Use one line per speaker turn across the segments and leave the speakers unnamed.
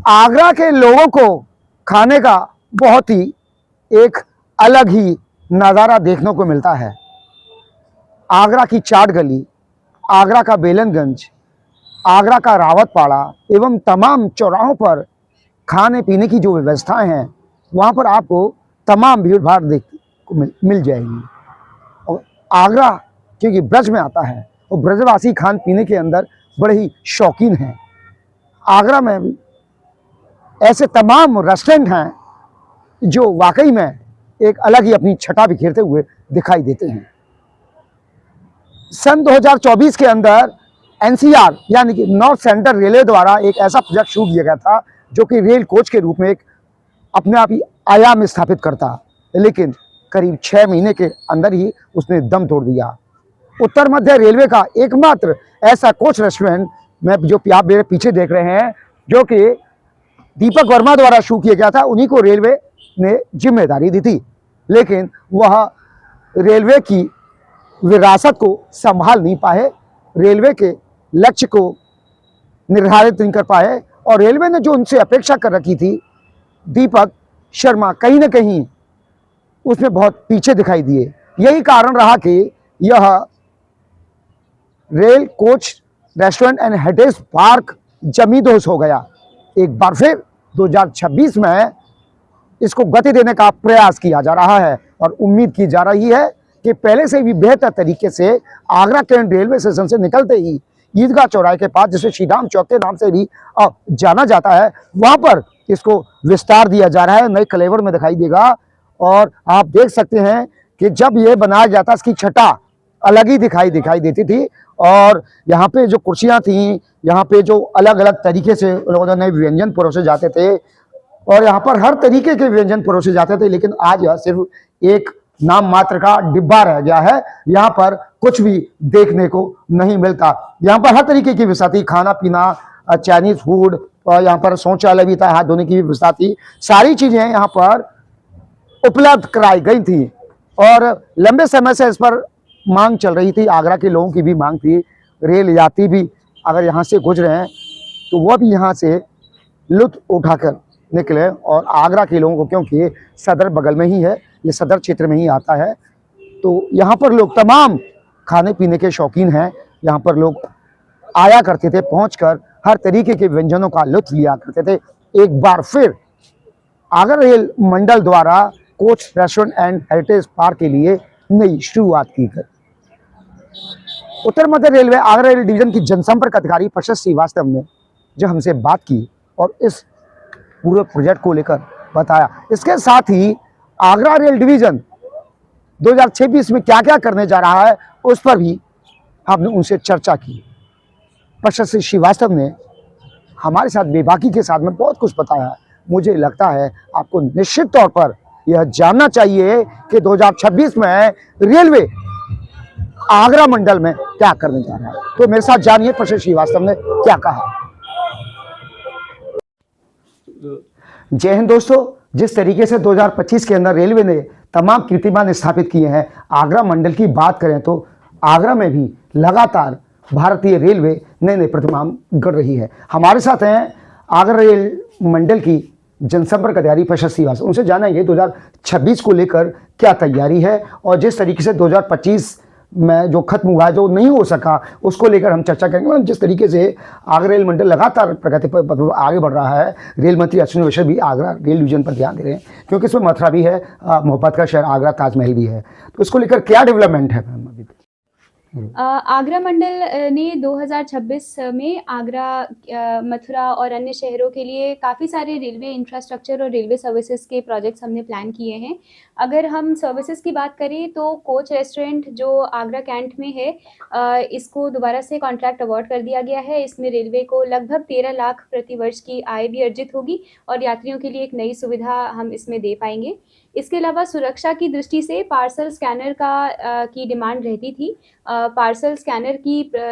आगरा के लोगों को खाने का बहुत ही एक अलग ही नज़ारा देखने को मिलता है। आगरा की चाट गली, आगरा का बेलनगंज, आगरा का रावतपाड़ा एवं तमाम चौराहों पर खाने पीने की जो व्यवस्थाएं हैं, वहाँ पर आपको तमाम भीड़ भाड़ देखने को मिल जाएगी। और आगरा क्योंकि ब्रज में आता है और ब्रजवासी खान पीने के अंदर बड़े ही शौकीन हैं। आगरा में भी ऐसे तमाम रेस्टोरेंट हैं जो वाकई में एक अलग ही अपनी छटा बिखेरते हुए दिखाई देते हैं। सन 2024 के अंदर एनसीआर यानी कि नॉर्थ सेंट्रल रेलवे द्वारा एक ऐसा प्रोजेक्ट शुरू किया गया था जो कि रेल कोच के रूप में एक अपने आप ही आयाम स्थापित करता, लेकिन करीब 6 महीने के अंदर ही उसने दम तोड़ दिया। उत्तर मध्य रेलवे का एकमात्र ऐसा कोच रेस्टोरेंट में जो आप मेरे पीछे देख रहे हैं, जो कि दीपक वर्मा द्वारा शुरू किया गया था, उन्हीं को रेलवे ने जिम्मेदारी दी थी, लेकिन वह रेलवे की विरासत को संभाल नहीं पाए, रेलवे के लक्ष्य को निर्धारित नहीं कर पाए और रेलवे ने जो उनसे अपेक्षा कर रखी थी, दीपक शर्मा कहीं ना कहीं उसमें बहुत पीछे दिखाई दिए। यही कारण रहा कि यह rail coach restaurant and heritage park जमींदोज हो गया। एक बार फिर 2026 में इसको गति देने का प्रयास किया जा रहा है और उम्मीद की जा रही है कि पहले से भी बेहतर तरीके से आगरा कैंट रेलवे स्टेशन से निकलते ही ईदगाह चौराहे के पास, जिसे श्री राम चौक के नाम से भी जाना जाता है, वहां पर इसको विस्तार दिया जा रहा है, नए कलेवर में दिखाई देगा। और आप देख सकते हैं कि जब ये बनाया जाता, इसकी छटा अलग ही दिखाई देती थी और यहाँ पे जो कुर्सियाँ थी, यहाँ पे जो अलग अलग तरीके से लोगों ने व्यंजन परोसे जाते थे और यहाँ पर हर तरीके के व्यंजन परोसे जाते थे, लेकिन आज यह सिर्फ एक नाम मात्र का डिब्बा रह गया है। यहाँ पर कुछ भी देखने को नहीं मिलता। यहाँ पर हर तरीके की व्यवस्था थी, खाना पीना, चाइनीज फूड, और यहाँ पर शौचालय भी था, हाथ धोने की भी व्यवस्था थी, सारी चीजें यहाँ पर उपलब्ध कराई गई थी और लंबे समय से इस पर मांग चल रही थी। आगरा के लोगों की भी मांग थी, रेल यात्री भी अगर यहाँ से गुजरे हैं तो वह भी यहाँ से लुत्फ उठाकर निकले। और आगरा के लोगों को, क्योंकि सदर बगल में ही है, ये सदर क्षेत्र में ही आता है, तो यहाँ पर लोग तमाम खाने पीने के शौकीन हैं। यहाँ पर लोग आया करते थे, पहुंचकर हर तरीके के व्यंजनों का लुत्फ लिया करते थे। एक बार फिर आगरा रेल मंडल द्वारा coach restaurant and heritage park के लिए नई शुरुआत की गई। उत्तर मध्य रेलवे आगरा रेल डिवीजन की जनसंपर्क अधिकारी प्रशस्त श्रीवास्तव ने जब हमसे बात की और इस पूरे प्रोजेक्ट को लेकर बताया, इसके साथ ही आगरा रेल डिवीजन 2026 में क्या क्या करने जा रहा है उस पर भी हमने उनसे चर्चा की। प्रशस्त श्रीवास्तव ने हमारे साथ बेबाकी के साथ में बहुत कुछ बताया। मुझे लगता है आपको निश्चित तौर पर यह जानना चाहिए कि 2026 में रेलवे आगरा मंडल में क्या करने जा रहा है। तो मेरे साथ जानिए प्रशस्त श्रीवास्तव ने क्या कहा। जय हिंद दोस्तों, जिस तरीके से 2025 के अंदर रेलवे ने तमाम कीर्तिमान स्थापित किए हैं, आगरा मंडल की बात करें तो आगरा में भी लगातार भारतीय रेलवे नए नए प्रतिमान गढ़ रही है। हमारे साथ हैं आगरा रेल मंडल की जनसंपर्क अधिकारी प्रशस्त श्रीवास्तव, उनसे जानेंगे 2026 को लेकर क्या तैयारी है और जिस तरीके से 2025 में जो खत्म हुआ, जो नहीं हो सका, उसको लेकर हम चर्चा करेंगे। मतलब जिस तरीके से आगरा रेल मंडल लगातार प्रगति पर आगे बढ़ रहा है, रेल मंत्री अश्विनी वैष्णव भी आगरा रेल डिवीजन पर ध्यान दे रहे हैं, क्योंकि इसमें मथुरा भी है, मोहब्बत का शहर आगरा, ताजमहल भी है, तो इसको लेकर क्या डेवलपमेंट है मैम अभी?
आगरा मंडल ने 2026 में आगरा, मथुरा और अन्य शहरों के लिए काफ़ी सारे रेलवे इंफ्रास्ट्रक्चर और रेलवे सर्विसेज के प्रोजेक्ट्स हमने प्लान किए हैं। अगर हम सर्विसेज की बात करें तो कोच रेस्टोरेंट जो आगरा कैंट में है, इसको दोबारा से कॉन्ट्रैक्ट अवार्ड कर दिया गया है। इसमें रेलवे को लगभग 13 लाख प्रति वर्ष की आय भी अर्जित होगी और यात्रियों के लिए एक नई सुविधा हम इसमें दे पाएंगे। इसके अलावा सुरक्षा की दृष्टि से पार्सल स्कैनर की डिमांड रहती थी। पार्सल स्कैनर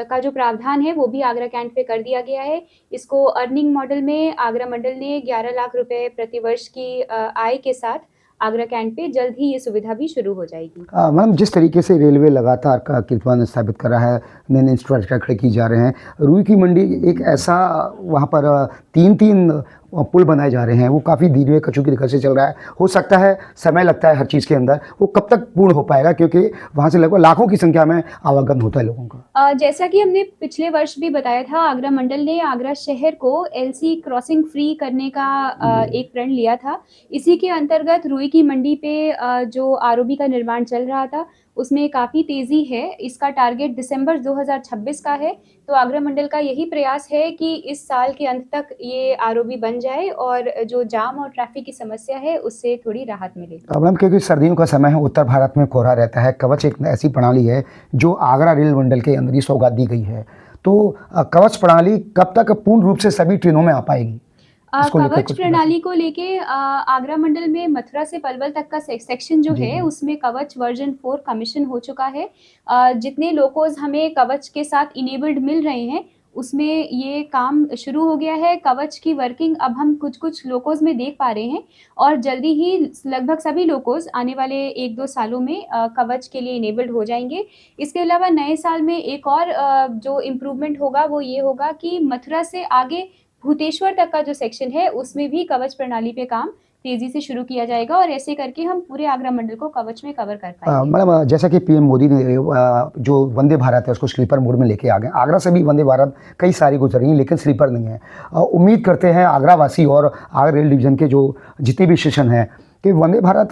का जो प्रावधान है वो भी आगरा कैंट पे कर दिया गया है। इसको अर्निंग मॉडल में आगरा मंडल ने 11 लाख रुपए प्रति वर्ष की आय के साथ आगरा कैंट पे जल्द ही ये सुविधा भी शुरू हो जाएगी।
मैडम, जिस तरीके से रेलवे लगातार कीर्तिमान स्थापित कर रहा है, नए इंफ्रास्ट्रक्चर खड़े की जा रहे हैं, रुई की मंडी एक ऐसा वहाँ पर तीन पुल बनाए जा रहे हैं, वो काफ़ी धीरे कचू की दिक्कत से चल रहा है। हो सकता है समय लगता है हर चीज़ के अंदर, वो कब तक पूर्ण हो पाएगा, क्योंकि वहाँ से लगभग लाखों की संख्या में आवागमन होता है लोगों का।
जैसा कि हमने पिछले वर्ष भी बताया था, आगरा मंडल ने आगरा शहर को एलसी क्रॉसिंग फ्री करने का एक प्रण लिया था। इसी के अंतर्गत रुई की मंडी पे जो आरओबी का निर्माण चल रहा था, उसमें काफ़ी तेज़ी है। इसका टारगेट दिसंबर 2026 का है। तो आगरा मंडल का यही प्रयास है कि इस साल के अंत तक ये आरओबी बन जाए और जो जाम और ट्रैफिक की समस्या है, उससे थोड़ी राहत मिले।
मैडम, क्योंकि सर्दियों का समय है, उत्तर भारत में कोहरा रहता है, कवच एक ऐसी प्रणाली है जो आगरा रेल मंडल के अंदर ही सौगात दी गई है। तो कवच प्रणाली कब तक पूर्ण रूप से सभी ट्रेनों में आ पाएगी?
कवच प्रणाली को लेके आगरा मंडल में मथुरा से पलवल तक का सेक्शन जो है, उसमें कवच वर्जन 4 कमीशन हो चुका है। जितने लोकोज हमें कवच के साथ इनेबल्ड मिल रहे हैं, उसमें ये काम शुरू हो गया है। कवच की वर्किंग अब हम कुछ लोकोज में देख पा रहे हैं और जल्दी ही लगभग सभी लोकोज आने वाले 1-2 सालों में कवच के लिए इनेबल्ड हो जाएंगे। इसके अलावा नए साल में एक और जो इम्प्रूवमेंट होगा वो ये होगा कि मथुरा से आगे भूतेश्वर तक का जो सेक्शन है, उसमें भी कवच प्रणाली पे काम तेजी से शुरू किया जाएगा और ऐसे करके हम पूरे आगरा मंडल को कवच में कवर कर पाएंगे।
मैडम, जैसा कि पीएम मोदी ने जो वंदे भारत है उसको स्लीपर मोड में लेके आ गए। आगरा से भी वंदे भारत कई सारी गुजर रही हैं, लेकिन स्लीपर नहीं है। उम्मीद करते हैं आगरा वासी और आगरा रेल डिवीज़न के जो जितने भी स्टेशन हैं कि वंदे भारत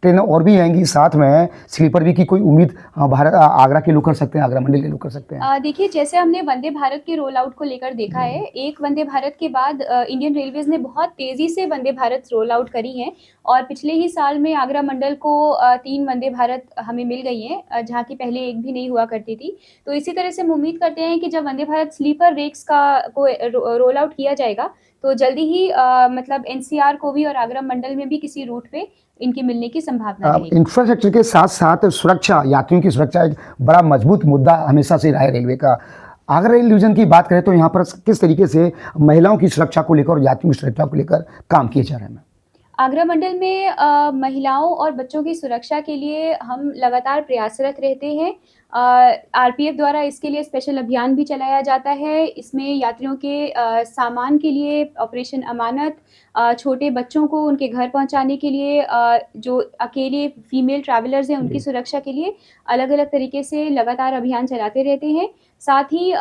ट्रेनें और भी आएंगी, साथ में स्लीपर भी की कोई उम्मीद भारत आगरा के लोग कर सकते हैं, आगरा मंडल के लोग कर सकते हैं?
देखिए, जैसे हमने वंदे भारत के रोल आउट को लेकर देखा है, एक वंदे भारत के बाद इंडियन रेलवेज ने बहुत तेज़ी से वंदे भारत रोल आउट करी हैं और पिछले ही साल में आगरा मंडल को 3 वंदे भारत हमें मिल गई हैं, जहाँ की पहले एक भी नहीं हुआ करती थी। तो इसी तरह से हम उम्मीद करते हैं कि जब वंदे भारत स्लीपर रेक्स को रोल आउट किया जाएगा, तो जल्दी ही मतलब एनसीआर को भी और आगरा मंडल में भी किसी रूट पे इनके मिलने की संभावना रहेगी।
इंफ्रास्ट्रक्चर के साथ साथ सुरक्षा, यात्रियों की सुरक्षा एक बड़ा मजबूत मुद्दा हमेशा से रहा है रेलवे का। आगरा रेल डिवीज़न की बात करें तो यहाँ पर किस तरीके से महिलाओं की सुरक्षा को लेकर और यात्रियों की सुरक्षा को लेकर काम किए जा रहे हैं?
आगरा मंडल में महिलाओं और बच्चों की सुरक्षा के लिए हम लगातार प्रयासरत रहते हैं। आरपीएफ द्वारा इसके लिए स्पेशल अभियान भी चलाया जाता है। इसमें यात्रियों के सामान के लिए ऑपरेशन अमानत, छोटे बच्चों को उनके घर पहुंचाने के लिए, जो अकेले फीमेल ट्रैवलर्स हैं उनकी सुरक्षा के लिए अलग-अलग तरीके से लगातार अभियान चलाते रहते हैं। साथ ही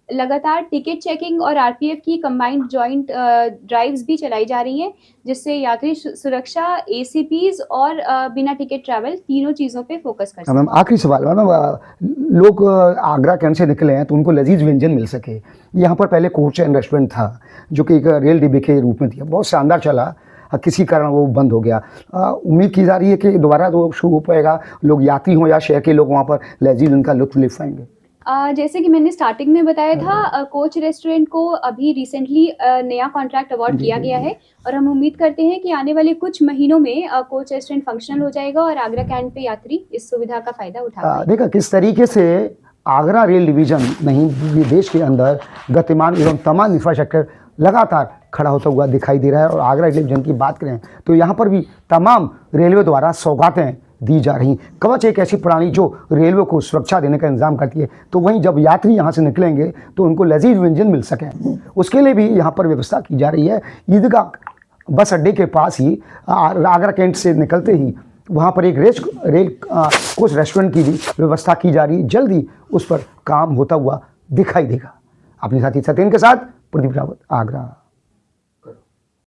लगातार टिकट चेकिंग और आरपीएफ की कंबाइंड जॉइंट ड्राइव्स भी चलाई जा रही हैं, जिससे यात्री सुरक्षा, एसीपीज और बिना टिकट ट्रैवल तीनों चीज़ों पे फोकस कर सकते हैं।
मैम, आखिरी सवाल मैम, लोग आगरा कैंट से निकले हैं तो उनको लजीज व्यंजन मिल सके। यहाँ पर पहले कोच एंड रेस्टोरेंट था जो कि एक रेल डिब्बे के रूप में था, बहुत शानदार चला, किसी कारण वो बंद हो गया। उम्मीद की जा रही है कि दोबारा वो शुरू हो पाएगा, लोग यात्री हों या शहर के लोग वहाँ पर लजीज उनका लुत्फ ले पाएंगे।
जैसे कि मैंने स्टार्टिंग में बताया था, कोच रेस्टोरेंट को अभी रिसेंटली नया कॉन्ट्रैक्ट अवार्ड किया गया है और हम उम्मीद करते हैं कि आने वाले कुछ महीनों में कोच रेस्टोरेंट फंक्शनल हो जाएगा और आगरा कैंट पे यात्री इस सुविधा का फायदा उठा पाएंगे।
देखा किस तरीके से आगरा रेल डिवीज़न नहीं, ये देश के अंदर गतिमान एवं तमाम इंफ्रास्ट्रक्चर लगातार खड़ा होता हुआ दिखाई दे रहा है। और आगरा रेल डिवीज़न की बात करें तो यहाँ पर भी तमाम रेलवे द्वारा सौगातें दी जा रही। कवच एक ऐसी प्रणाली जो रेलवे को सुरक्षा देने का इंतजाम करती है, तो वहीं जब यात्री यहाँ से निकलेंगे तो उनको लजीज व्यंजन मिल सकें, उसके लिए भी यहाँ पर व्यवस्था की जा रही है। ईदगाह बस अड्डे के पास ही आगरा कैंट से निकलते ही वहाँ पर एक रेल कोच रेस्टोरेंट की भी व्यवस्था की जा रही है। जल्दी उस पर काम होता हुआ दिखाई देगा। अपने साथी सत्येंद्र के साथ प्रदीप रावत, आगरा।